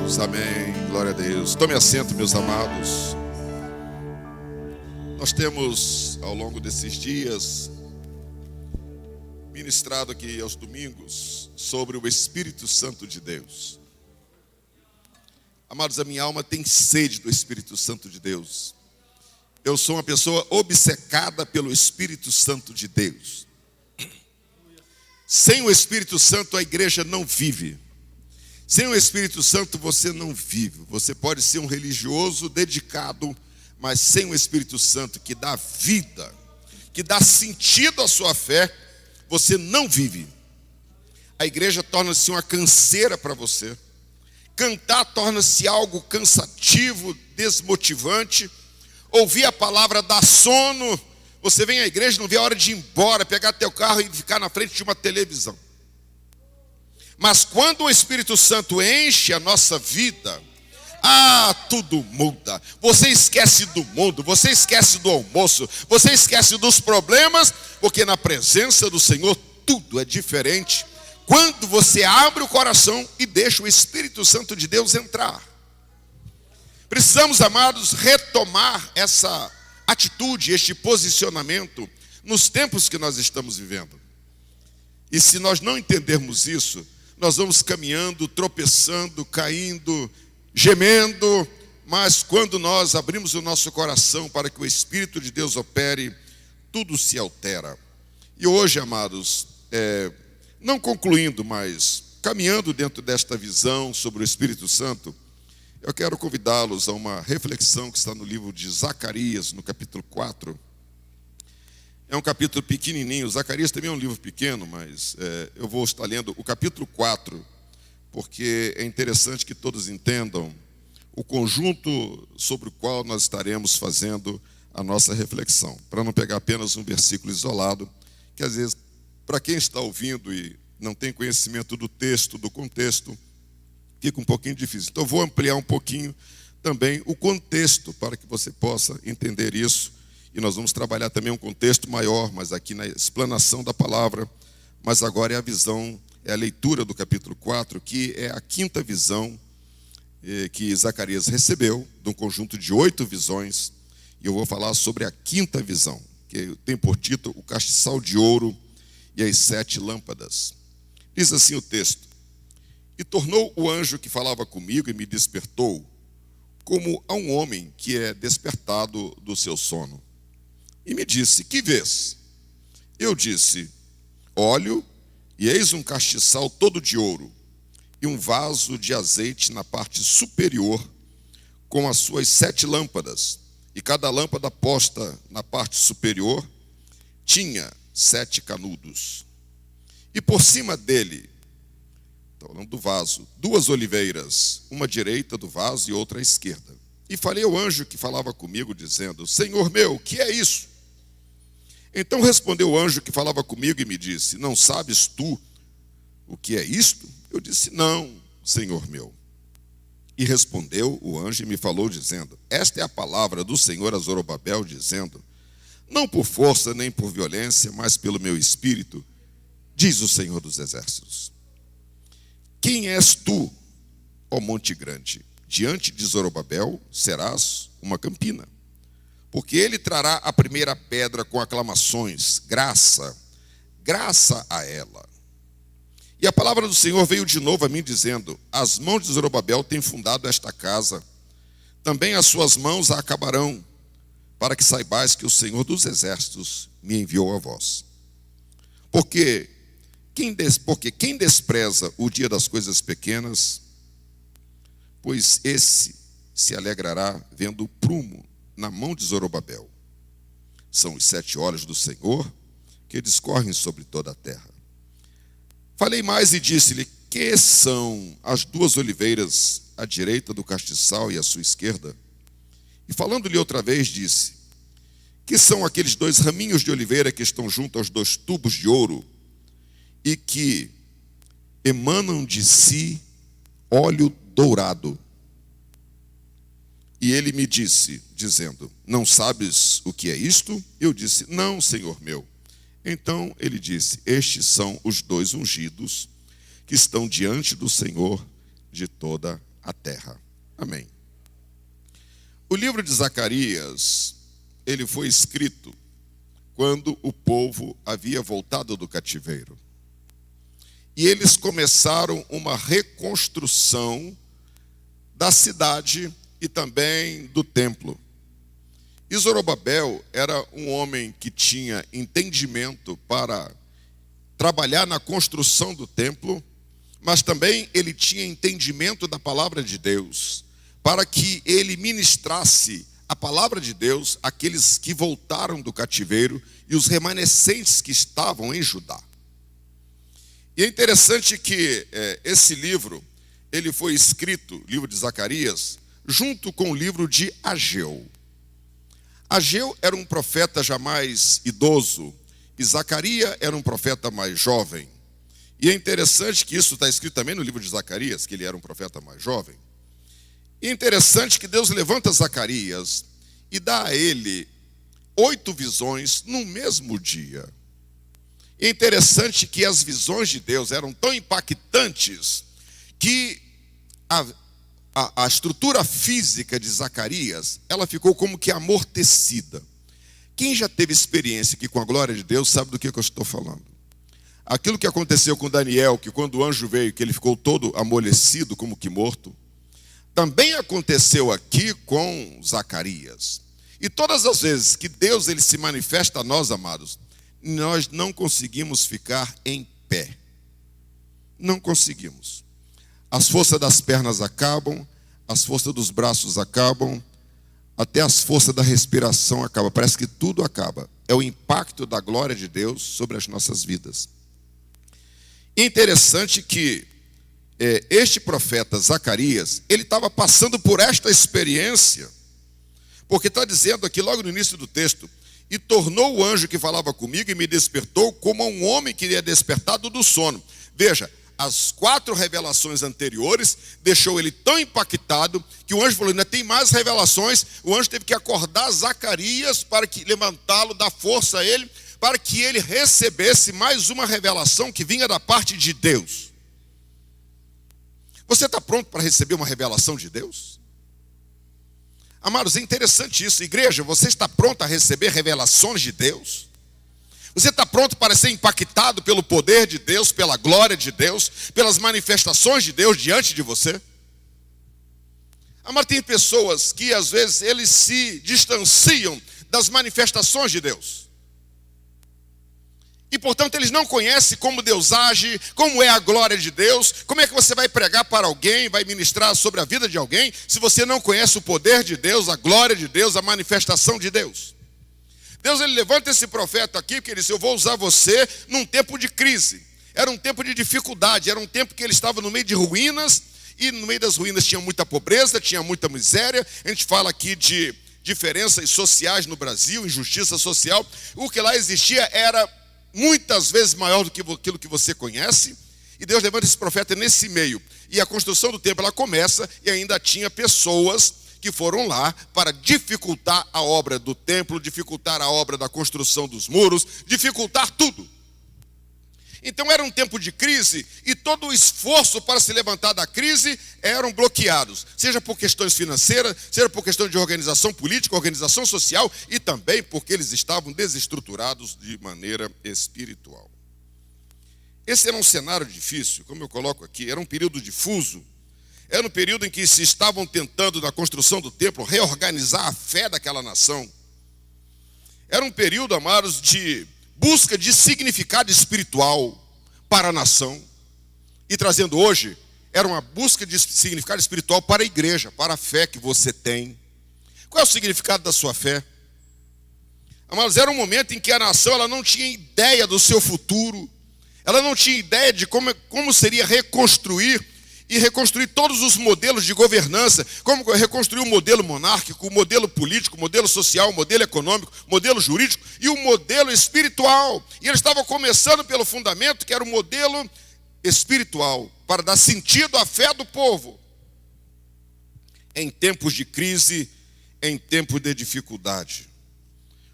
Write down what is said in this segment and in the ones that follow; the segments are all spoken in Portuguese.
Jesus, amém, glória a Deus. Tome assento, meus amados. Nós temos, ao longo desses dias, ministrado aqui aos domingos sobre o Espírito Santo de Deus. Amados, a minha alma tem sede do Espírito Santo de Deus. Eu sou uma pessoa obcecada pelo Espírito Santo de Deus. Sem o Espírito Santo a igreja não vive. Sem o Espírito Santo você não vive. Você pode ser um religioso dedicado, mas sem o Espírito Santo que dá vida, que dá sentido à sua fé, você não vive. A igreja torna-se uma canseira para você. Cantar torna-se algo cansativo, desmotivante. Ouvir a palavra dá sono. Você vem à igreja, não vê a hora de ir embora, pegar teu carro e ficar na frente de uma televisão. Mas quando o Espírito Santo enche a nossa vida, tudo muda. Você esquece do mundo, você esquece do almoço, você esquece dos problemas, porque na presença do Senhor tudo é diferente. Quando você abre o coração e deixa o Espírito Santo de Deus entrar. Precisamos, amados, retomar essa atitude, este posicionamento nos tempos que nós estamos vivendo. E se nós não entendermos isso, nós vamos caminhando, tropeçando, caindo, gemendo, mas quando nós abrimos o nosso coração para que o Espírito de Deus opere, tudo se altera. E hoje, amados, não concluindo, mas caminhando dentro desta visão sobre o Espírito Santo, eu quero convidá-los a uma reflexão que está no livro de Zacarias, no capítulo 4. É um capítulo pequenininho. Zacarias também é um livro pequeno, mas eu vou estar lendo o capítulo 4, porque é interessante que todos entendam o conjunto sobre o qual nós estaremos fazendo a nossa reflexão, para não pegar apenas um versículo isolado, que às vezes, para quem está ouvindo e não tem conhecimento do texto, do contexto, fica um pouquinho difícil. Então, eu vou ampliar um pouquinho também o contexto, para que você possa entender isso. E nós vamos trabalhar também um contexto maior, mas aqui na explanação da palavra. Mas agora é a visão, é a leitura do capítulo 4, que é a quinta visão que Zacarias recebeu, de um conjunto de 8 visões. E eu vou falar sobre a quinta visão, que tem por título o castiçal de ouro e as 7 lâmpadas. Diz assim o texto: E tornou o anjo que falava comigo e me despertou, como a um homem que é despertado do seu sono. E me disse: Que vês? Eu disse: Olho, e eis um castiçal todo de ouro, e um vaso de azeite na parte superior, com as suas 7 lâmpadas, e cada lâmpada posta na parte superior tinha 7 canudos. E por cima dele, estou falando do vaso, 2 oliveiras, uma à direita do vaso e outra à esquerda. E falei ao anjo que falava comigo, dizendo: Senhor meu, o que é isso? Então respondeu o anjo que falava comigo e me disse: Não sabes tu o que é isto? Eu disse: Não, Senhor meu. E respondeu o anjo e me falou, dizendo: Esta é a palavra do Senhor a Zorobabel, dizendo: Não por força nem por violência, mas pelo meu espírito, diz o Senhor dos exércitos. Quem és tu, ó monte grande? Diante de Zorobabel serás uma campina. Porque ele trará a primeira pedra com aclamações, graça, graça a ela. E a palavra do Senhor veio de novo a mim, dizendo: As mãos de Zorobabel têm fundado esta casa, também as suas mãos a acabarão, para que saibais que o Senhor dos exércitos me enviou a vós. Porque quem despreza o dia das coisas pequenas, pois esse se alegrará vendo o prumo na mão de Zorobabel. São os 7 olhos do Senhor que discorrem sobre toda a terra. Falei mais e disse-lhe: Que são as 2 oliveiras à direita do castiçal e à sua esquerda? E falando-lhe outra vez, disse: Que são aqueles 2 raminhos de oliveira que estão junto aos 2 tubos de ouro e que emanam de si óleo dourado? E ele me disse, dizendo: Não sabes o que é isto? Eu disse: Não, Senhor meu. Então ele disse: Estes são os 2 ungidos que estão diante do Senhor de toda a a terra. Amém. O livro de Zacarias, ele foi escrito quando o povo havia voltado do cativeiro. E eles começaram uma reconstrução da cidade e também do templo. E Zorobabel era um homem que tinha entendimento para trabalhar na construção do templo, mas também ele tinha entendimento da palavra de Deus, para que ele ministrasse a palavra de Deus àqueles que voltaram do cativeiro e os remanescentes que estavam em Judá. E é interessante que esse livro, ele foi escrito, livro de Zacarias, junto com o livro de Ageu. Ageu era um profeta já mais idoso, e Zacarias era um profeta mais jovem. E é interessante que isso está escrito também no livro de Zacarias, que ele era um profeta mais jovem. E é interessante que Deus levanta Zacarias e dá a ele 8 visões no mesmo dia. E é interessante que as visões de Deus eram tão impactantes que a estrutura física de Zacarias, ela ficou como que amortecida. Quem já teve experiência aqui com a glória de Deus sabe do que eu estou falando. Aquilo que aconteceu com Daniel, que quando o anjo veio, que ele ficou todo amolecido, como que morto, também aconteceu aqui com Zacarias. E todas as vezes que Deus ele se manifesta a nós, amados, nós não conseguimos ficar em pé. Não conseguimos. As forças das pernas acabam, as forças dos braços acabam, até as forças da respiração acabam. Parece que tudo acaba. É o impacto da glória de Deus sobre as nossas vidas. Interessante que este profeta Zacarias, ele estava passando por esta experiência, porque está dizendo aqui logo no início do texto, e tornou o anjo que falava comigo e me despertou como um homem que ia despertado do sono. Veja, as 4 revelações anteriores deixou ele tão impactado que o anjo falou, ainda tem mais revelações. O anjo teve que acordar Zacarias para que levantá-lo, dar força a ele, para que ele recebesse mais uma revelação que vinha da parte de Deus. Você está pronto para receber uma revelação de Deus? Amados, é interessante isso. Igreja, você está pronto a receber revelações de Deus? Você está pronto para ser impactado pelo poder de Deus, pela glória de Deus, pelas manifestações de Deus diante de você? Amado, tem pessoas que às vezes eles se distanciam das manifestações de Deus. E portanto eles não conhecem como Deus age, como é a glória de Deus. Como é que você vai pregar para alguém, vai ministrar sobre a vida de alguém, se você não conhece o poder de Deus, a glória de Deus, a manifestação de Deus? Deus ele levanta esse profeta aqui, porque ele disse, eu vou usar você num tempo de crise. Era um tempo de dificuldade, era um tempo que ele estava no meio de ruínas, e no meio das ruínas tinha muita pobreza, tinha muita miséria. A gente fala aqui de diferenças sociais no Brasil, injustiça social. O que lá existia era muitas vezes maior do que aquilo que você conhece, e Deus levanta esse profeta nesse meio, e a construção do templo ela começa, e ainda tinha pessoas que foram lá para dificultar a obra do templo, dificultar a obra da construção dos muros, dificultar tudo. Então era um tempo de crise, e todo o esforço para se levantar da crise eram bloqueados, seja por questões financeiras, seja por questão de organização política, organização social, e também porque eles estavam desestruturados de maneira espiritual. Esse era um cenário difícil, como eu coloco aqui, era um período difuso, era um período em que se estavam tentando, na construção do templo, reorganizar a fé daquela nação. Era um período, amados, de busca de significado espiritual para a nação. E trazendo hoje, era uma busca de significado espiritual para a igreja, para a fé que você tem. Qual é o significado da sua fé? Amados, era um momento em que a nação ela não tinha ideia do seu futuro. Ela não tinha ideia de como seria reconstruir todos os modelos de governança, como reconstruir o modelo monárquico, o modelo político, o modelo social, o modelo econômico, o modelo jurídico e o modelo espiritual. E eles estavam começando pelo fundamento, que era o modelo espiritual, para dar sentido à fé do povo. Em tempos de crise, em tempos de dificuldade.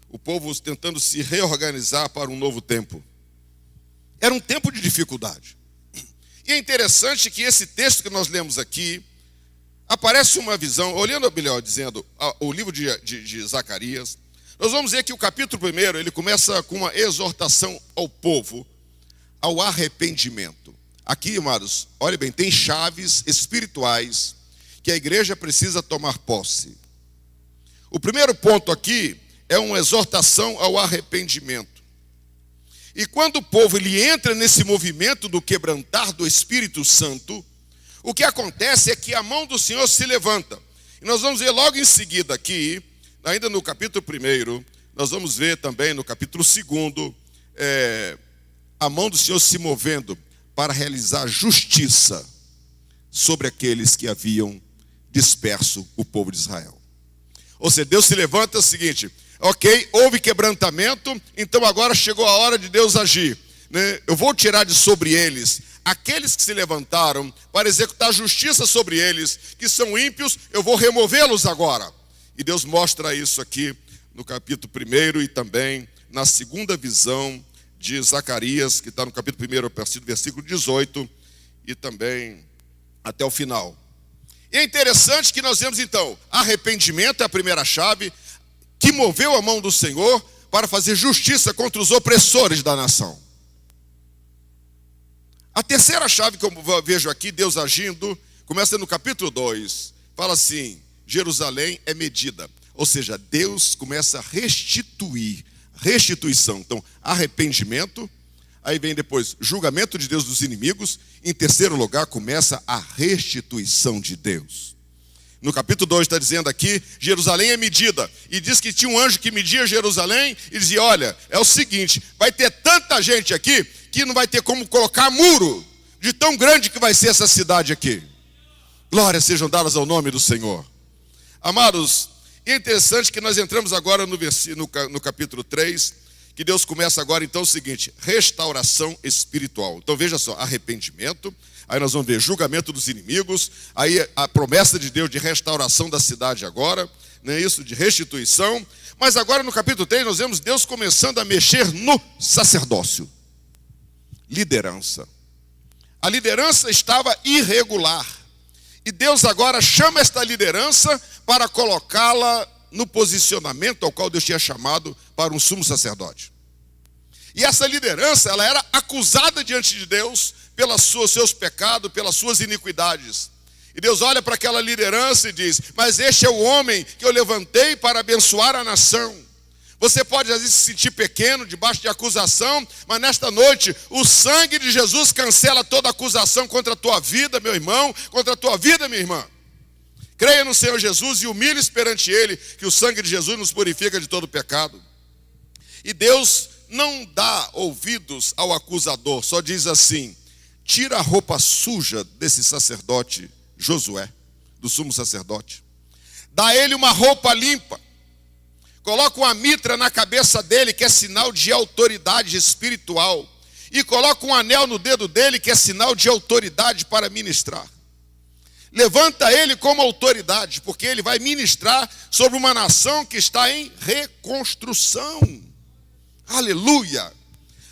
O povo tentando se reorganizar para um novo tempo. Era um tempo de dificuldade. E é interessante que esse texto que nós lemos aqui, aparece uma visão, olhando melhor, dizendo, o livro de Zacarias, nós vamos ver que o capítulo 1, ele começa com uma exortação ao povo, ao arrependimento. Aqui, amados, olha bem, tem chaves espirituais que a igreja precisa tomar posse. O primeiro ponto aqui é uma exortação ao arrependimento. E quando o povo ele entra nesse movimento do quebrantar do Espírito Santo, o que acontece é que a mão do Senhor se levanta. E nós vamos ver logo em seguida aqui, ainda no capítulo 1, nós vamos ver também no capítulo 2, a mão do Senhor se movendo para realizar justiça sobre aqueles que haviam disperso o povo de Israel. Ou seja, Deus se levanta, é o seguinte, ok, houve quebrantamento, então agora chegou a hora de Deus agir, né? Eu vou tirar de sobre eles aqueles que se levantaram para executar justiça sobre eles, que são ímpios, eu vou removê-los agora. E Deus mostra isso aqui no capítulo 1 e também na segunda visão de Zacarias, que está no capítulo 1, versículo 18, e também até o final. E é interessante que nós vemos então, arrependimento é a primeira chave, que moveu a mão do Senhor para fazer justiça contra os opressores da nação. A terceira chave que eu vejo aqui, Deus agindo, começa no capítulo 2, fala assim, Jerusalém é medida. Ou seja, Deus começa a restituição. Então, arrependimento, aí vem depois julgamento de Deus dos inimigos. Em terceiro lugar, começa a restituição de Deus. No capítulo 2 está dizendo aqui, Jerusalém é medida. E diz que tinha um anjo que media Jerusalém e dizia, olha, é o seguinte, vai ter tanta gente aqui que não vai ter como colocar muro de tão grande que vai ser essa cidade aqui. Glórias sejam dadas ao nome do Senhor. Amados, é interessante que nós entramos agora no capítulo 3, que Deus começa agora então o seguinte, restauração espiritual. Então veja só, arrependimento, aí nós vamos ver julgamento dos inimigos, aí a promessa de Deus de restauração da cidade agora, né, isso de restituição. Mas agora no capítulo 3 nós vemos Deus começando a mexer no sacerdócio. Liderança. A liderança estava irregular. E Deus agora chama esta liderança para colocá-la no posicionamento ao qual Deus tinha chamado para um sumo sacerdote. E essa liderança, ela era acusada diante de Deus pelos seus pecados, pelas suas iniquidades. E Deus olha para aquela liderança e diz, mas este é o homem que eu levantei para abençoar a nação. Você pode às vezes se sentir pequeno, debaixo de acusação, mas nesta noite o sangue de Jesus cancela toda acusação contra a tua vida, meu irmão, contra a tua vida, minha irmã. Creia no Senhor Jesus e humilhe-se perante Ele, que o sangue de Jesus nos purifica de todo pecado. E Deus não dá ouvidos ao acusador, só diz assim, tira a roupa suja desse sacerdote Josué, do sumo sacerdote. Dá a ele uma roupa limpa. Coloca uma mitra na cabeça dele, que é sinal de autoridade espiritual. E coloca um anel no dedo dele, que é sinal de autoridade para ministrar. Levanta ele como autoridade, porque ele vai ministrar sobre uma nação que está em reconstrução. Aleluia!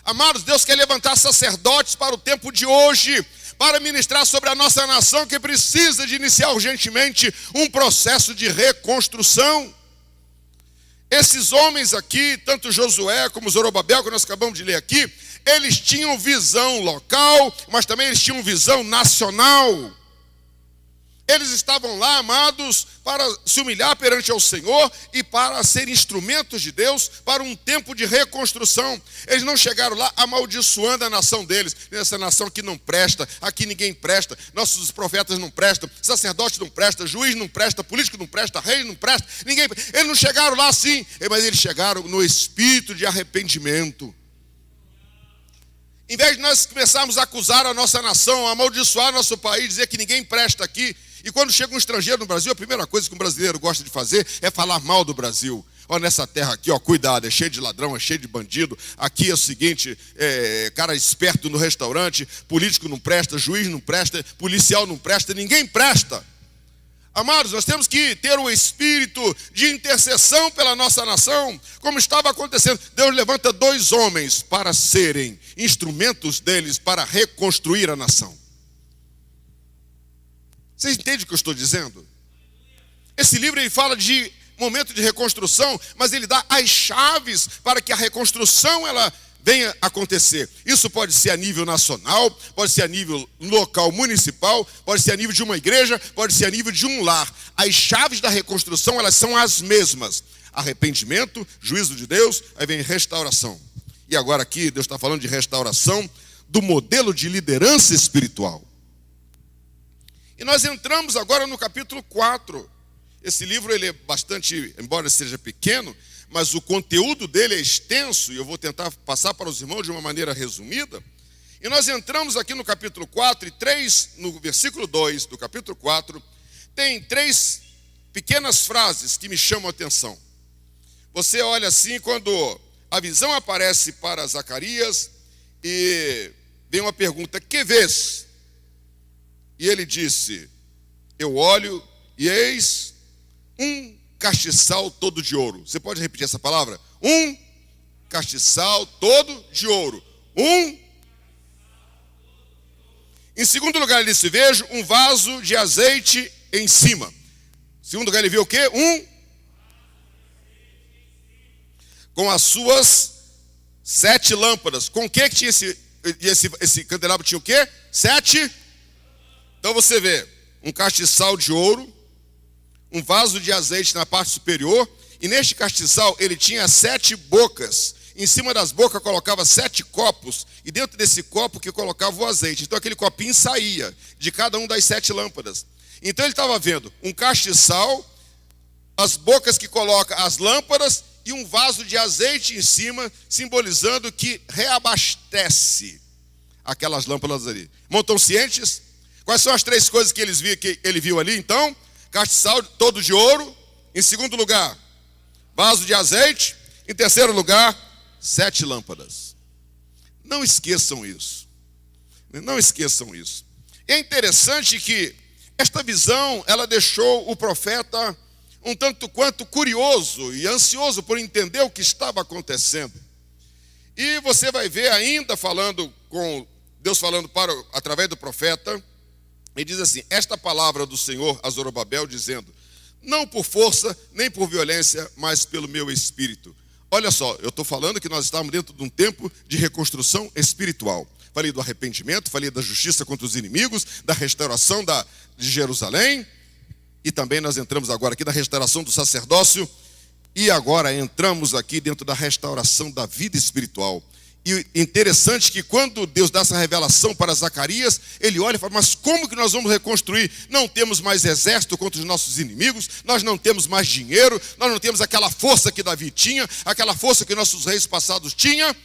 Amados, Deus quer levantar sacerdotes para o tempo de hoje, para ministrar sobre a nossa nação que precisa de iniciar urgentemente um processo de reconstrução. Esses homens aqui, tanto Josué como Zorobabel, que nós acabamos de ler aqui, eles tinham visão local, mas também eles tinham visão nacional. Eles estavam lá, amados, para se humilhar perante ao Senhor e para ser instrumentos de Deus para um tempo de reconstrução. Eles não chegaram lá amaldiçoando a nação deles. Essa nação que não presta, aqui ninguém presta, nossos profetas não prestam, sacerdote não presta, juiz não presta, político não presta, rei não presta, ninguém. Eles não chegaram lá assim, mas eles chegaram no espírito de arrependimento. Em vez de nós começarmos a acusar a nossa nação, a amaldiçoar nosso país, dizer que ninguém presta aqui, e quando chega um estrangeiro no Brasil, a primeira coisa que um brasileiro gosta de fazer é falar mal do Brasil. Ó, nessa terra aqui, ó, cuidado, é cheio de ladrão, é cheio de bandido. Aqui é o seguinte, cara esperto no restaurante, político não presta, juiz não presta, policial não presta, ninguém presta. Amados, nós temos que ter o espírito de intercessão pela nossa nação, como estava acontecendo. Deus levanta 2 homens para serem instrumentos deles para reconstruir a nação. Vocês entendem o que eu estou dizendo? Esse livro ele fala de momento de reconstrução, mas ele dá as chaves para que a reconstrução ela venha acontecer. Isso pode ser a nível nacional, pode ser a nível local municipal, pode ser a nível de uma igreja, pode ser a nível de um lar. As chaves da reconstrução elas são as mesmas: arrependimento, juízo de Deus, aí vem restauração. E agora aqui Deus está falando de restauração do modelo de liderança espiritual. E nós entramos agora no capítulo 4. Esse livro ele é bastante, embora seja pequeno, mas o conteúdo dele é extenso, e eu vou tentar passar para os irmãos de uma maneira resumida. E nós entramos aqui no capítulo 4, e no versículo 2 do capítulo 4, tem 3 pequenas frases que me chamam a atenção. Você olha assim, quando a visão aparece para Zacarias, e vem uma pergunta: que vês? E ele disse: eu olho e eis um castiçal todo de ouro. Você pode repetir essa palavra? Um castiçal todo de ouro. Em segundo lugar, ele disse: vejo um vaso de azeite em cima. Em segundo lugar, ele viu o quê? Com as suas 7 lâmpadas. Com o que tinha esse candelabro? Tinha o quê? 7. Então você vê um castiçal de ouro, um vaso de azeite na parte superior, e neste castiçal ele tinha 7 bocas. Em cima das bocas colocava 7 copos, e dentro desse copo que colocava o azeite. Então aquele copinho saía de cada um das 7 lâmpadas. Então ele estava vendo um castiçal, as bocas que coloca as lâmpadas e um vaso de azeite em cima, simbolizando que reabastece aquelas lâmpadas ali. Irmãos, estão cientes? Quais são as 3 coisas que ele viu ali então? Castiçal todo de ouro. Em segundo lugar, vaso de azeite. Em terceiro lugar, 7 lâmpadas. Não esqueçam isso. Não esqueçam isso. É interessante que esta visão, ela deixou o profeta um tanto quanto curioso e ansioso por entender o que estava acontecendo. E você vai ver ainda Deus falando através do profeta. Ele diz assim: esta palavra do Senhor a Zorobabel, dizendo: não por força, nem por violência, mas pelo meu espírito. Olha só, eu estou falando que nós estamos dentro de um tempo de reconstrução espiritual. Falei do arrependimento, falei da justiça contra os inimigos, da restauração de Jerusalém, e também nós entramos agora aqui na restauração do sacerdócio, e agora entramos aqui dentro da restauração da vida espiritual. E interessante que quando Deus dá essa revelação para Zacarias, ele olha e fala: mas como que nós vamos reconstruir? Não temos mais exército contra os nossos inimigos, nós não temos mais dinheiro, nós não temos aquela força que Davi tinha, aquela força que nossos reis passados tinham.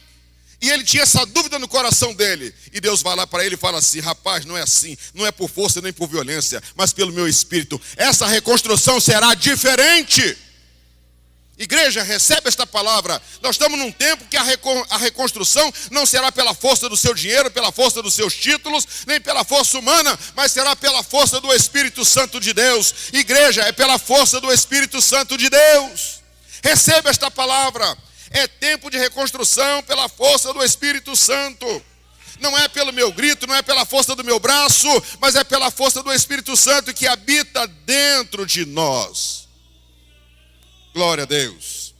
E ele tinha essa dúvida no coração dele. E Deus vai lá para ele e fala assim: rapaz, não é assim, não é por força nem por violência, mas pelo meu espírito. Essa reconstrução será diferente. Igreja, recebe esta palavra. Nós estamos num tempo que a reconstrução não será pela força do seu dinheiro, pela força dos seus títulos, nem pela força humana, mas será pela força do Espírito Santo de Deus. Igreja, é pela força do Espírito Santo de Deus. Receba esta palavra. É tempo de reconstrução pela força do Espírito Santo. Não é pelo meu grito, não é pela força do meu braço, mas é pela força do Espírito Santo que habita dentro de nós. Glória a Deus.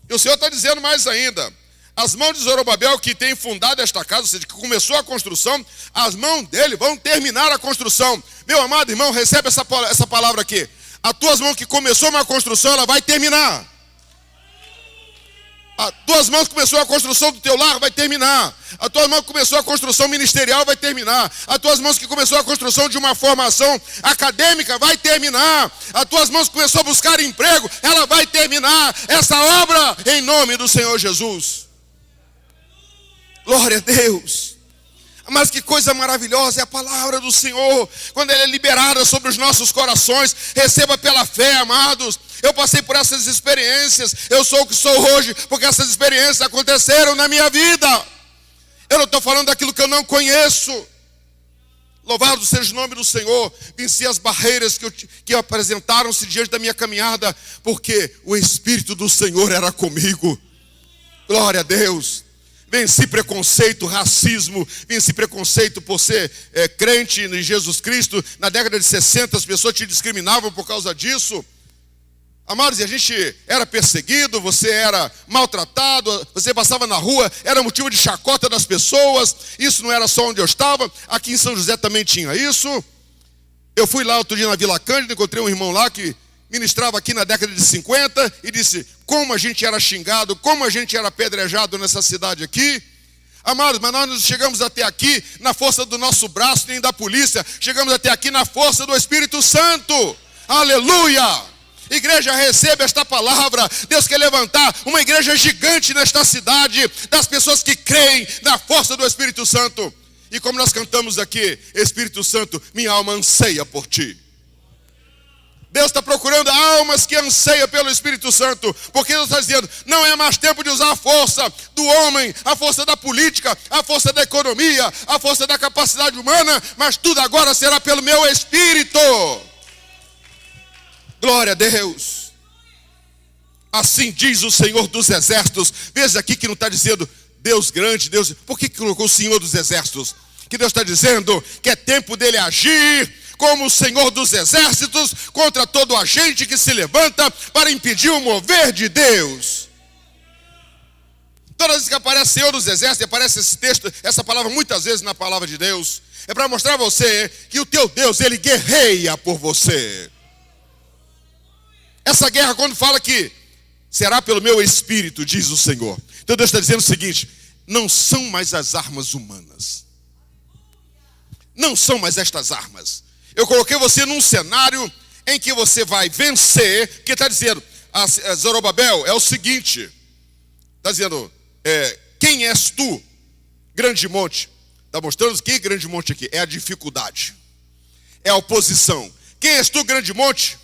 E o Senhor está dizendo mais ainda: as mãos de Zorobabel, que tem fundado esta casa, ou seja, que começou a construção, as mãos dele vão terminar a construção. Meu amado irmão, recebe essa palavra aqui. As tuas mãos que começou uma construção, ela vai terminar. As tuas mãos que começou a construção do teu lar, vai terminar. As tuas mãos que começou a construção ministerial, vai terminar. As tuas mãos que começou a construção de uma formação acadêmica, vai terminar. As tuas mãos que começou a buscar emprego, ela vai terminar essa obra em nome do Senhor Jesus. Glória a Deus. Mas que coisa maravilhosa é a palavra do Senhor, quando ela é liberada sobre os nossos corações. Receba pela fé, amados. Eu passei por essas experiências, eu sou o que sou hoje, porque essas experiências aconteceram na minha vida. Eu não estou falando daquilo que eu não conheço. Louvado seja o nome do Senhor. Venci as barreiras que apresentaram-se diante da minha caminhada, porque o Espírito do Senhor era comigo. Glória a Deus. Venci preconceito, racismo, venci preconceito por ser crente em Jesus Cristo. Na década de 60 as pessoas te discriminavam por causa disso. Amados, e a gente era perseguido, você era maltratado, você passava na rua, era motivo de chacota das pessoas. Isso não era só onde eu estava, aqui em São José também tinha isso. Eu fui lá outro dia na Vila Cândida, encontrei um irmão lá que ministrava aqui na década de 50 e disse como a gente era xingado, como a gente era apedrejado nessa cidade aqui. Amados, mas nós não chegamos até aqui na força do nosso braço, nem da polícia, chegamos até aqui na força do Espírito Santo. Aleluia! Igreja, receba esta palavra. Deus quer levantar uma igreja gigante nesta cidade, das pessoas que creem na força do Espírito Santo. E como nós cantamos aqui, Espírito Santo, minha alma anseia por ti. Deus está procurando almas que anseiam pelo Espírito Santo, porque Deus está dizendo, não é mais tempo de usar a força do homem, a força da política, a força da economia, a força da capacidade humana, mas tudo agora será pelo meu Espírito. Glória a Deus. Assim diz o Senhor dos Exércitos. Veja aqui que não está dizendo Deus grande, Deus... Por que colocou o Senhor dos Exércitos? Que Deus está dizendo que é tempo dele agir como o Senhor dos Exércitos contra todo agente que se levanta para impedir o mover de Deus. Todas as vezes que aparece Senhor dos Exércitos, aparece esse texto, essa palavra muitas vezes na palavra de Deus, é para mostrar a você que o teu Deus, ele guerreia por você. Essa guerra, quando fala que será pelo meu Espírito, diz o Senhor. Então Deus está dizendo o seguinte, não são mais as armas humanas. Não são mais estas armas. Eu coloquei você num cenário em que você vai vencer, porque está dizendo, a Zorobabel é o seguinte, está dizendo, quem és tu, grande monte? Está mostrando que grande monte aqui? É a dificuldade, é a oposição. Quem és tu, grande monte?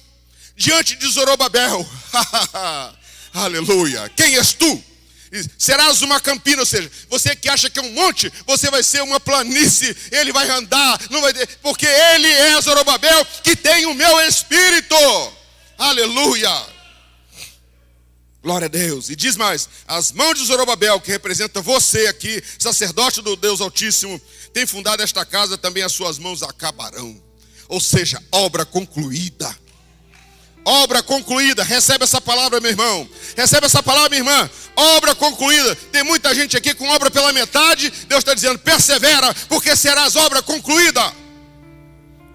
Diante de Zorobabel, aleluia, quem és tu? Serás uma campina, ou seja, você que acha que é um monte, você vai ser uma planície, ele vai andar, não vai ter, porque ele é Zorobabel que tem o meu Espírito, aleluia, glória a Deus. E diz mais, as mãos de Zorobabel, que representa você aqui, sacerdote do Deus Altíssimo, tem fundado esta casa, também as suas mãos acabarão, ou seja, obra concluída. Obra concluída, recebe essa palavra, meu irmão. Recebe essa palavra, minha irmã. Obra concluída. Tem muita gente aqui com obra pela metade. Deus está dizendo, persevera, porque serás obra concluída.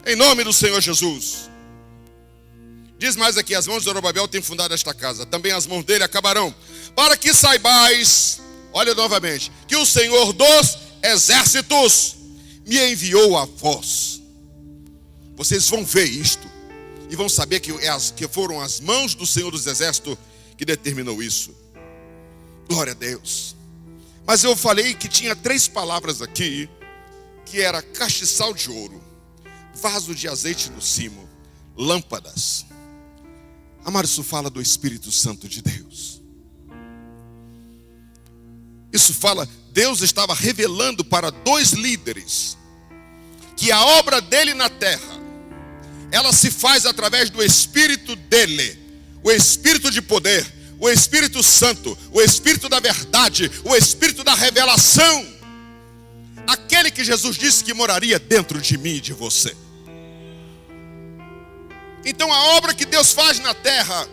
Em nome do Senhor Jesus. Diz mais aqui, as mãos de Zorobabel têm fundado esta casa. Também as mãos dele acabarão. Para que saibais, olha novamente, que o Senhor dos Exércitos me enviou a vós. Vocês vão ver isto. E vão saber que foram as mãos do Senhor dos Exércitos que determinou isso. Glória a Deus. Mas eu falei que tinha 3 palavras aqui, que era castiçal de ouro, vaso de azeite no cimo, lâmpadas. Amado, isso fala do Espírito Santo de Deus. Isso fala, Deus estava revelando para 2 líderes que a obra dele na terra, ela se faz através do Espírito dele, o Espírito de poder, o Espírito Santo, o Espírito da verdade, o Espírito da revelação, aquele que Jesus disse que moraria dentro de mim e de você. Então a obra que Deus faz na terra,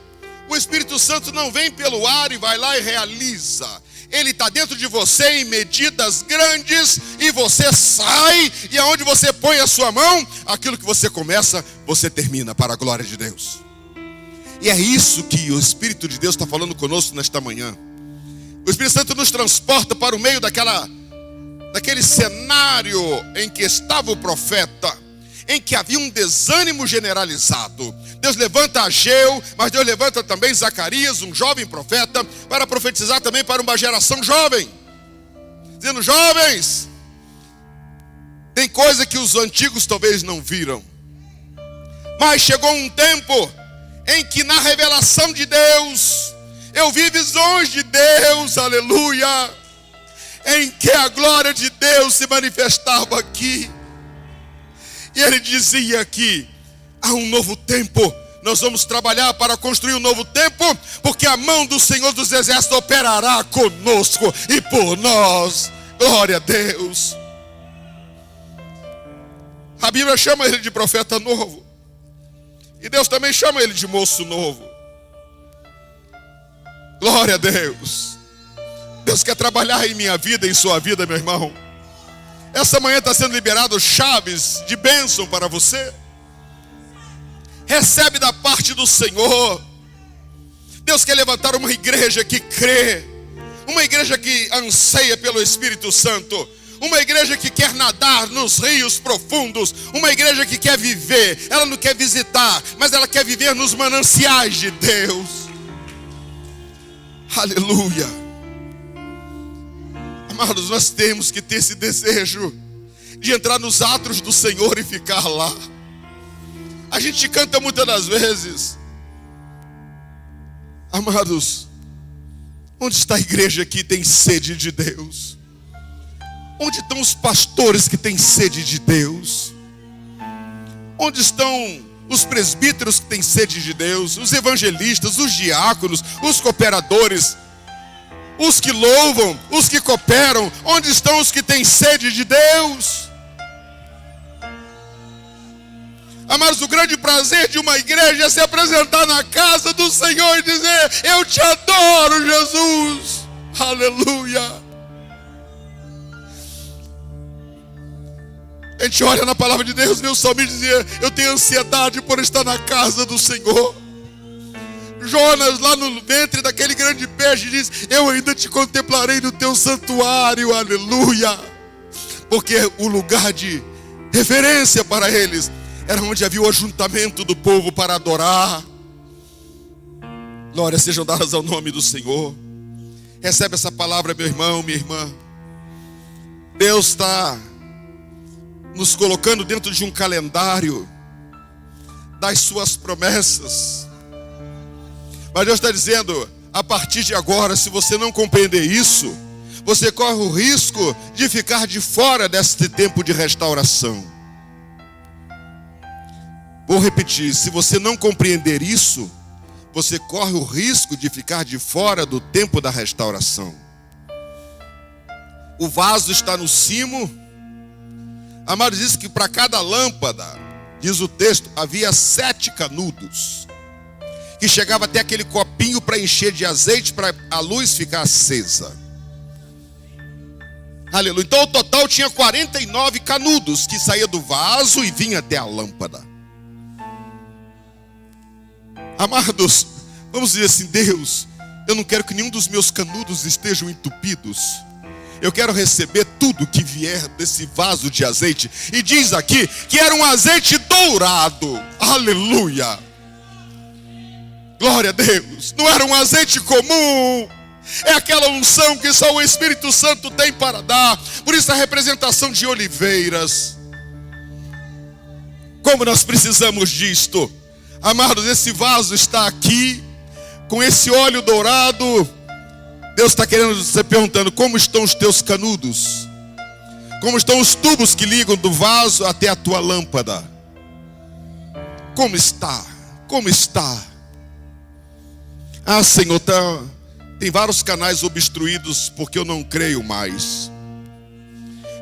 o Espírito Santo não vem pelo ar e vai lá e realiza. Ele está dentro de você em medidas grandes e você sai, e aonde você põe a sua mão, aquilo que você começa, você termina para a glória de Deus. E é isso que o Espírito de Deus está falando conosco nesta manhã. O Espírito Santo nos transporta para o meio daquele cenário em que estava o profeta, em que havia um desânimo generalizado. Deus levanta Ageu, mas Deus levanta também Zacarias, um jovem profeta, para profetizar também para uma geração jovem, dizendo, jovens, tem coisa que os antigos talvez não viram, mas chegou um tempo em que na revelação de Deus, eu vi visões de Deus, aleluia, em que a glória de Deus se manifestava aqui. E ele dizia que há um novo tempo Nós vamos trabalhar para construir um novo tempo, porque a mão do Senhor dos Exércitos operará conosco e por nós. Glória a Deus. A Bíblia chama ele de profeta novo. E Deus também chama ele de moço novo. Glória a Deus. Deus quer trabalhar em minha vida e em sua vida, meu irmão. Essa manhã está sendo liberado chaves de bênção para você. Recebe da parte do Senhor. Deus quer levantar uma igreja que crê, uma igreja que anseia pelo Espírito Santo, uma igreja que quer nadar nos rios profundos, uma igreja que quer viver. Ela não quer visitar, mas ela quer viver nos mananciais de Deus. Aleluia. Amados, nós temos que ter esse desejo de entrar nos átrios do Senhor e ficar lá. A gente canta muitas das vezes. Amados, onde está a igreja que tem sede de Deus? Onde estão os pastores que têm sede de Deus? Onde estão os presbíteros que têm sede de Deus? Os evangelistas, os diáconos, os cooperadores, os que louvam, os que cooperam? Onde estão os que têm sede de Deus? Amados, o grande prazer de uma igreja é se apresentar na casa do Senhor e dizer: eu te adoro, Jesus. Aleluia. A gente olha na palavra de Deus, meu salmista dizia: eu tenho ansiedade por estar na casa do Senhor. Jonas, lá no ventre daquele grande peixe, diz: eu ainda te contemplarei no teu santuário. Aleluia. Porque o lugar de referência para eles era onde havia o ajuntamento do povo para adorar. Glórias sejam dadas ao nome do Senhor. Recebe essa palavra, meu irmão, minha irmã. Deus está nos colocando dentro de um calendário das suas promessas. Mas Deus está dizendo: a partir de agora, se você não compreender isso, você corre o risco de ficar de fora deste tempo de restauração. Vou repetir: se você não compreender isso, você corre o risco de ficar de fora do tempo da restauração. O vaso está no cimo. Amados, diz que para cada lâmpada, diz o texto, havia 7 canudos, que chegava até aquele copinho para encher de azeite, para a luz ficar acesa. Aleluia. Então o total tinha 49 canudos, que saía do vaso e vinha até a lâmpada. Amados, vamos dizer assim: Deus, eu não quero que nenhum dos meus canudos estejam entupidos. Eu quero receber tudo que vier desse vaso de azeite. E diz aqui que era um azeite dourado. Aleluia. Glória a Deus. Não era um azeite comum. É aquela unção que só o Espírito Santo tem para dar. Por isso a representação de oliveiras. Como nós precisamos disto. Amados, esse vaso está aqui, com esse óleo dourado. Deus está querendo, você perguntando: como estão os teus canudos? Como estão os tubos que ligam do vaso até a tua lâmpada? Como está? Como está? Ah, Senhor, tem vários canais obstruídos porque eu não creio mais.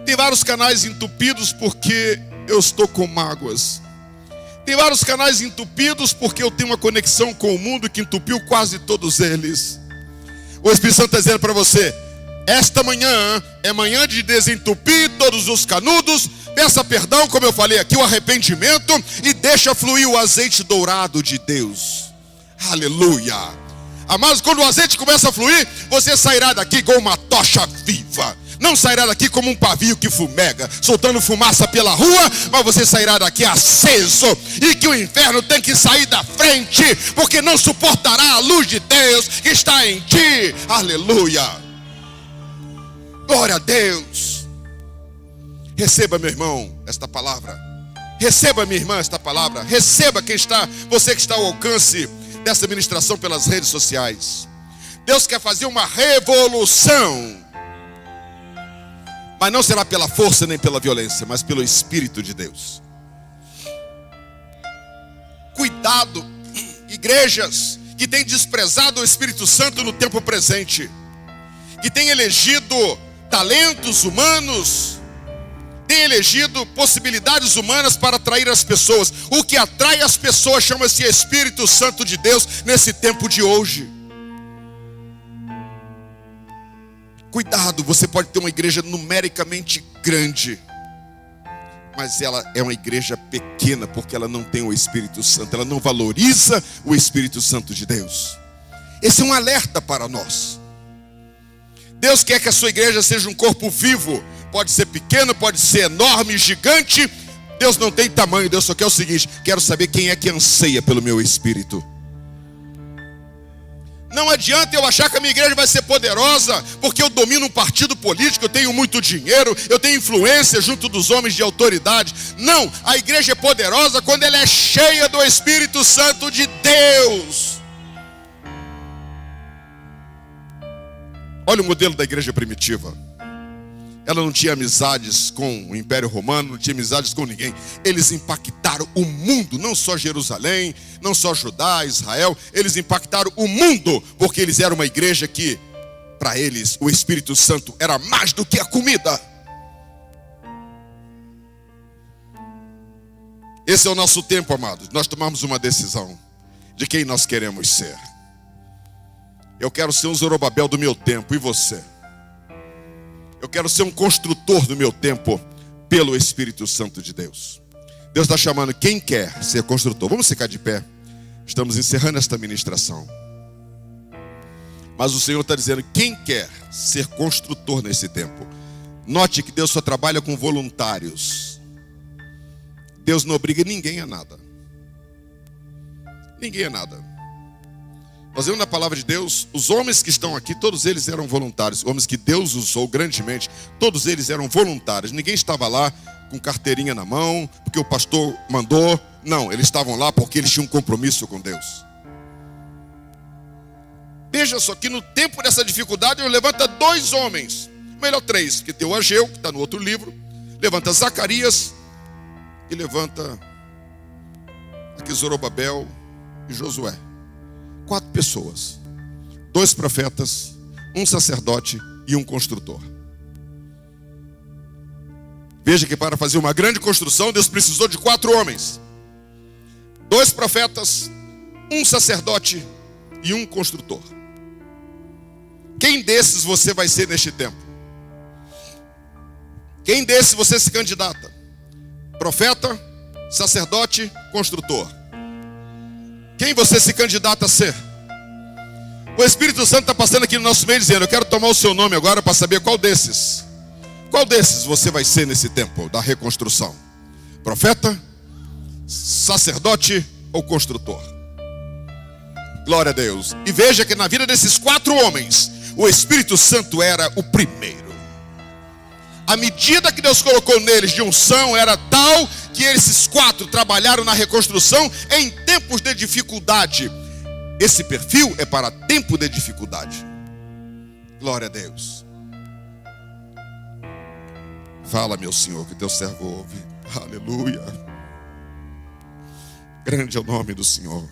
Tem vários canais entupidos porque eu estou com mágoas. Tem vários canais entupidos porque eu tenho uma conexão com o mundo que entupiu quase todos eles. O Espírito Santo está dizendo para você: esta manhã é manhã de desentupir todos os canudos. Peça perdão, como eu falei aqui, o arrependimento, e deixa fluir o azeite dourado de Deus. Aleluia. Amados, quando o azeite começa a fluir, você sairá daqui com uma tocha viva. Não sairá daqui como um pavio que fumega, soltando fumaça pela rua, mas você sairá daqui aceso. E que o inferno tem que sair da frente, porque não suportará a luz de Deus que está em ti. Aleluia. Glória a Deus. Receba, meu irmão, esta palavra. Receba, minha irmã, esta palavra. Receba você que está ao alcance dessa ministração pelas redes sociais. Deus quer fazer uma revolução. Mas não será pela força nem pela violência, mas pelo Espírito de Deus. Cuidado igrejas que têm desprezado o Espírito Santo no tempo presente, que têm elegido talentos humanos, têm elegido possibilidades humanas para atrair as pessoas. O que atrai as pessoas chama-se Espírito Santo de Deus nesse tempo de hoje. Cuidado, você pode ter uma igreja numericamente grande, mas ela é uma igreja pequena porque ela não tem o Espírito Santo, ela não valoriza o Espírito Santo de Deus. Esse é um alerta para nós. Deus quer que a sua igreja seja um corpo vivo. Pode ser pequeno, pode ser enorme, gigante. Deus não tem tamanho, Deus só quer o seguinte: quero saber quem é que anseia pelo meu Espírito. Não adianta eu achar que a minha igreja vai ser poderosa porque eu domino um partido político, eu tenho muito dinheiro, eu tenho influência junto dos homens de autoridade. Não, a igreja é poderosa quando ela é cheia do Espírito Santo de Deus. Olha o modelo da igreja primitiva. Ela não tinha amizades com o Império Romano, não tinha amizades com ninguém. Eles impactaram o mundo, não só Jerusalém, não só Judá, Israel. Eles impactaram o mundo, porque eles eram uma igreja que, para eles, o Espírito Santo era mais do que a comida. Esse é o nosso tempo, amados. Nós tomamos uma decisão de quem nós queremos ser. Eu quero ser um Zorobabel do meu tempo, e você? Eu quero ser um construtor do meu tempo pelo Espírito Santo de Deus. Deus está chamando quem quer ser construtor. Vamos ficar de pé. Estamos encerrando esta ministração. Mas o Senhor está dizendo quem quer ser construtor nesse tempo. Note que Deus só trabalha com voluntários. Deus não obriga ninguém a nada. Ninguém a nada. Nós vemos na palavra de Deus, os homens que estão aqui, todos eles eram voluntários. Homens que Deus usou grandemente, todos eles eram voluntários. Ninguém estava lá com carteirinha na mão, porque o pastor mandou. Não, eles estavam lá porque eles tinham um compromisso com Deus. Veja só que no tempo dessa dificuldade, Deus levanta 2 homens. Melhor 3, porque tem o Ageu, que está no outro livro. Levanta Zacarias e levanta aqui Zorobabel e Josué. 4 pessoas, 2 profetas, 1 sacerdote e 1 construtor. Veja que para fazer uma grande construção, Deus precisou de 4 homens, 2 profetas, 1 sacerdote e 1 construtor. Quem desses você vai ser neste tempo? Quem desses você se candidata? Profeta, sacerdote, construtor. Quem você se candidata a ser? O Espírito Santo está passando aqui no nosso meio dizendo: eu quero tomar o seu nome agora para saber qual desses você vai ser nesse tempo da reconstrução. Profeta, sacerdote ou construtor? Glória a Deus. E veja que na vida desses 4 homens, o Espírito Santo era o primeiro. A medida que Deus colocou neles de unção era tal que esses 4 trabalharam na reconstrução em tempos de dificuldade. Esse perfil é para tempo de dificuldade. Glória a Deus. Fala, meu Senhor, que teu servo ouve. Aleluia. Grande é o nome do Senhor.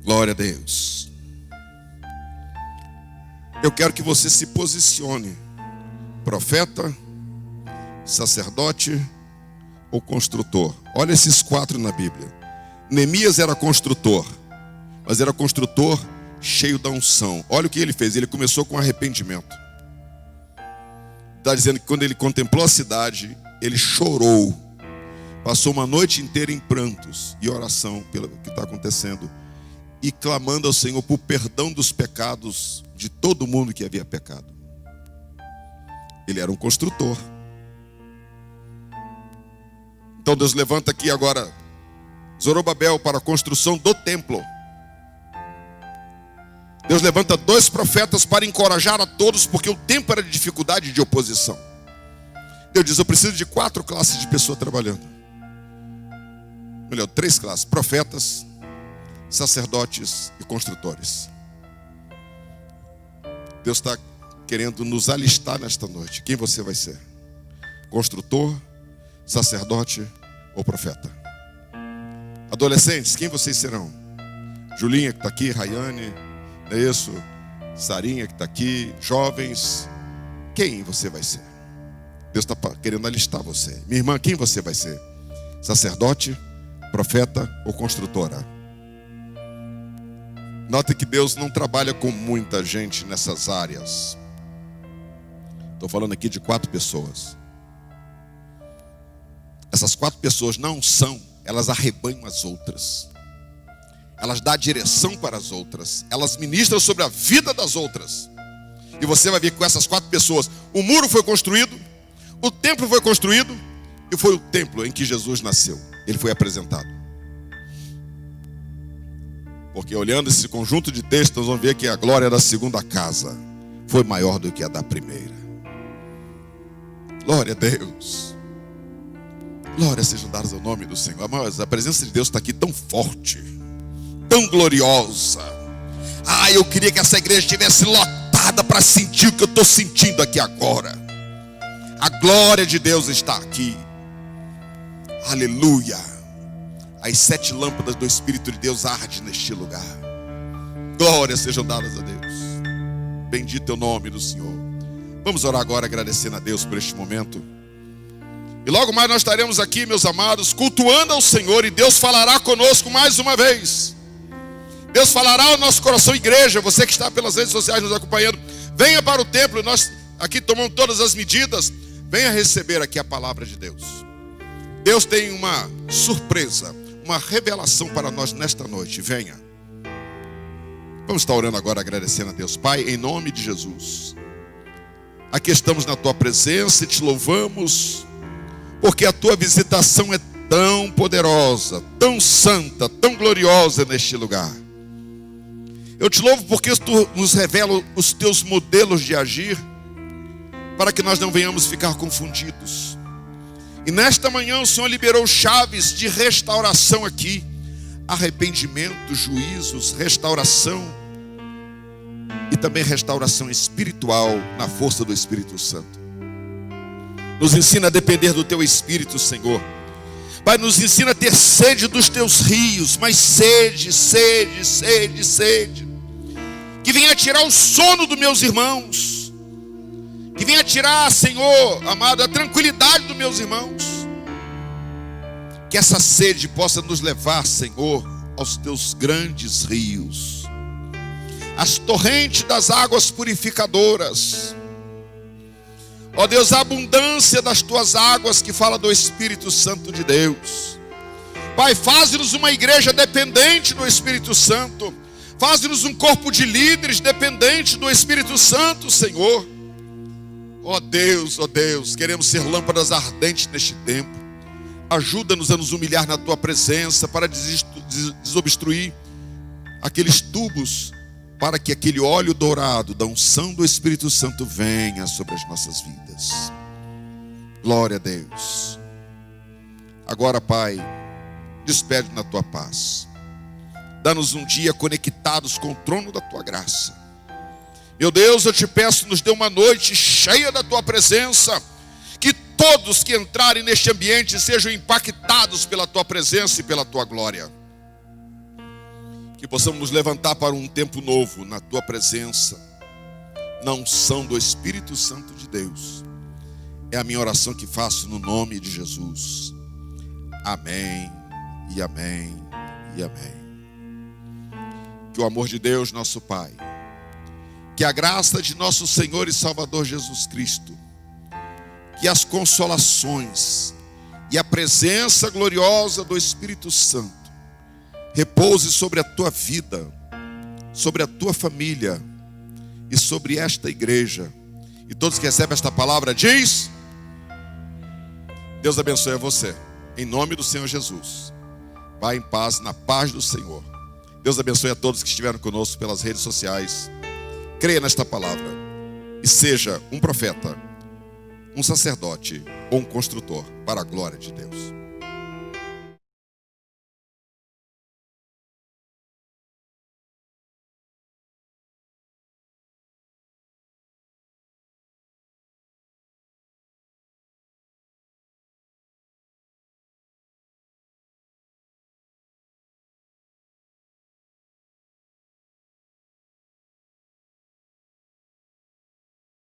Glória a Deus. Eu quero que você se posicione. Profeta, sacerdote ou construtor. Olha esses 4 na Bíblia. Neemias era construtor, mas era construtor cheio da unção. Olha o que ele fez, ele começou com arrependimento. Está dizendo que quando ele contemplou a cidade, ele chorou. Passou uma noite inteira em prantos e oração pelo que está acontecendo, e clamando ao Senhor por perdão dos pecados de todo mundo que havia pecado. Ele era um construtor. Então Deus levanta aqui agora Zorobabel para a construção do templo. Deus levanta 2 profetas para encorajar a todos, porque o tempo era de dificuldade e de oposição. Deus diz: eu preciso de 4 classes de pessoas trabalhando. Melhor, 3 classes: profetas, sacerdotes e construtores. Deus está querendo nos alistar nesta noite. Quem você vai ser? Construtor, sacerdote ou profeta? Adolescentes, quem vocês serão? Julinha que está aqui, Rayane, não é isso? Sarinha que está aqui, jovens, quem você vai ser? Deus está querendo alistar você. Minha irmã, quem você vai ser? Sacerdote, profeta ou construtora? Note que Deus não trabalha com muita gente nessas áreas. Estou falando aqui de 4 pessoas. Essas 4 pessoas não são, elas arrebanham as outras. Elas dão direção para as outras. Elas ministram sobre a vida das outras. E você vai ver que com essas 4 pessoas, o muro foi construído, o templo foi construído, e foi o templo em que Jesus nasceu. Ele foi apresentado. Porque olhando esse conjunto de textos, nós vamos ver que a glória da segunda casa foi maior do que a da primeira. Glória a Deus. Glória sejam dadas ao nome do Senhor. Mas a presença de Deus está aqui tão forte, tão gloriosa. Eu queria que essa igreja estivesse lotada para sentir o que eu estou sentindo aqui agora. A glória de Deus está aqui. Aleluia. As 7 lâmpadas do Espírito de Deus ardem neste lugar. Glórias sejam dadas a Deus. Bendito é o nome do Senhor. Vamos orar agora agradecendo a Deus por este momento. E logo mais nós estaremos aqui, meus amados, cultuando ao Senhor. E Deus falará conosco mais uma vez. Deus falará ao nosso coração, igreja. Você que está pelas redes sociais nos acompanhando, venha para o templo. Nós aqui tomamos todas as medidas. Venha receber aqui a palavra de Deus. Deus tem uma surpresa, uma revelação para nós nesta noite. Venha. Vamos estar orando agora, agradecendo a Deus. Pai, em nome de Jesus, aqui estamos na Tua presença e Te louvamos, porque a Tua visitação é tão poderosa, tão santa, tão gloriosa neste lugar. Eu Te louvo porque Tu nos revela os Teus modelos de agir, para que nós não venhamos ficar confundidos. E nesta manhã o Senhor liberou chaves de restauração aqui. Arrependimento, juízos, restauração. E também restauração espiritual na força do Espírito Santo. Nos ensina a depender do Teu Espírito, Senhor. Pai, nos ensina a ter sede dos Teus rios. Mas sede, sede, sede, sede. Que venha tirar o sono dos meus irmãos. Que venha tirar, Senhor, amado, a tranquilidade dos meus irmãos. Que essa sede possa nos levar, Senhor, aos Teus grandes rios. As torrentes das águas purificadoras. Ó Deus, a abundância das Tuas águas que fala do Espírito Santo de Deus. Pai, faz-nos uma igreja dependente do Espírito Santo. Faz-nos um corpo de líderes dependente do Espírito Santo, Senhor. Ó Deus, queremos ser lâmpadas ardentes neste tempo. Ajuda-nos a nos humilhar na Tua presença para desobstruir aqueles tubos, para que aquele óleo dourado da unção do Espírito Santo venha sobre as nossas vidas. Glória a Deus. Agora, Pai, despede na Tua paz. Dá-nos um dia conectados com o trono da Tua graça. Meu Deus, eu Te peço, nos dê uma noite cheia da Tua presença. Que todos que entrarem neste ambiente sejam impactados pela Tua presença e pela Tua glória. Que possamos nos levantar para um tempo novo na Tua presença, na unção do Espírito Santo de Deus. É a minha oração que faço no nome de Jesus. Amém, e amém, e amém. Que o amor de Deus, nosso Pai, que a graça de nosso Senhor e Salvador Jesus Cristo, que as consolações e a presença gloriosa do Espírito Santo repouse sobre a tua vida, sobre a tua família e sobre esta igreja. E todos que recebem esta palavra diz: Deus abençoe a você, em nome do Senhor Jesus. Vá em paz, na paz do Senhor. Deus abençoe a todos que estiveram conosco pelas redes sociais. Creia nesta palavra e seja um profeta, um sacerdote ou um construtor para a glória de Deus.